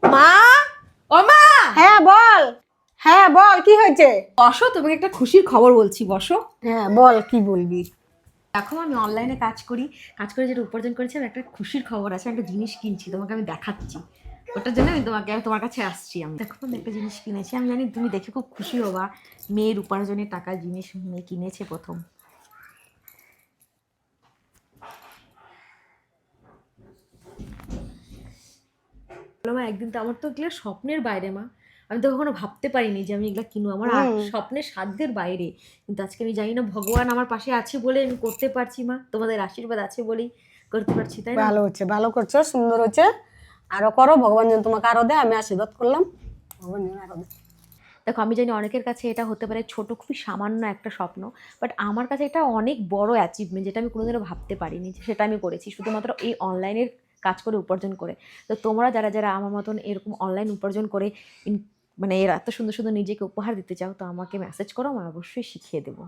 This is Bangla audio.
মা, ও মা, হ্যাঁ বল। হ্যাঁ বল, কি হয়েছে? বসো, তোমাকে একটা খুশির খবর বলছি, বসো। হ্যাঁ বল, কি বলবি? দেখো, আমি অনলাইনে কাজ করে যেটা উপার্জন করেছি, আমার একটা খুশির খবর আছে। একটা জিনিস কিনছি, তোমাকে আমি দেখাচ্ছি। ওটার জন্য আমি তোমার কাছে আসছি। আমি দেখো, আমি একটা জিনিস কিনেছি, আমি জানি তুমি দেখে খুব খুশি হবা। মেয়ের উপার্জনের টাকা জিনিস মেয়ে কিনেছে প্রথম। বলো মা, একদিন তো আমার তো এগুলো স্বপ্নের বাইরে মা। আমি তো কখনো ভাবতে পারিনি যে আমি এগুলো কিনবো, আমার স্বপ্নের সাধ্যের বাইরে। কিন্তু আজকে আমি জানি না, ভগবান আমার পাশে আছে বলে আমি করতে পারছি মা, তোমাদের আশীর্বাদ আছে বলেই করতে পারছি, তাই না? ভালো হচ্ছে, ভালো করছো, সুন্দর হচ্ছে। আরো করো, ভগবান যেন তোমাকে আরো দেয়। আমি আশীর্বাদ করলাম, ভগবান যেন আরো দেয়। দেখো, আমি জানি অনেকের কাছে এটা হতে পারে ছোট, খুবই সামান্য একটা স্বপ্ন, বাট আমার কাছে এটা অনেক বড় অ্যাচিভমেন্ট, যেটা আমি কোনোদিনও ভাবতে পারিনি যে সেটা আমি করেছি শুধুমাত্র এই অনলাইনের কাজ করে, উপার্জন করে। তো তোমরা যারা যারা আমার মতন এরকম অনলাইন উপার্জন করে মানে এর এত সুন্দর সুন্দর নিজেকে উপহার দিতে চাও, তো আমাকে মেসেজ করো, আমি অবশ্যই শিখিয়ে দেবো।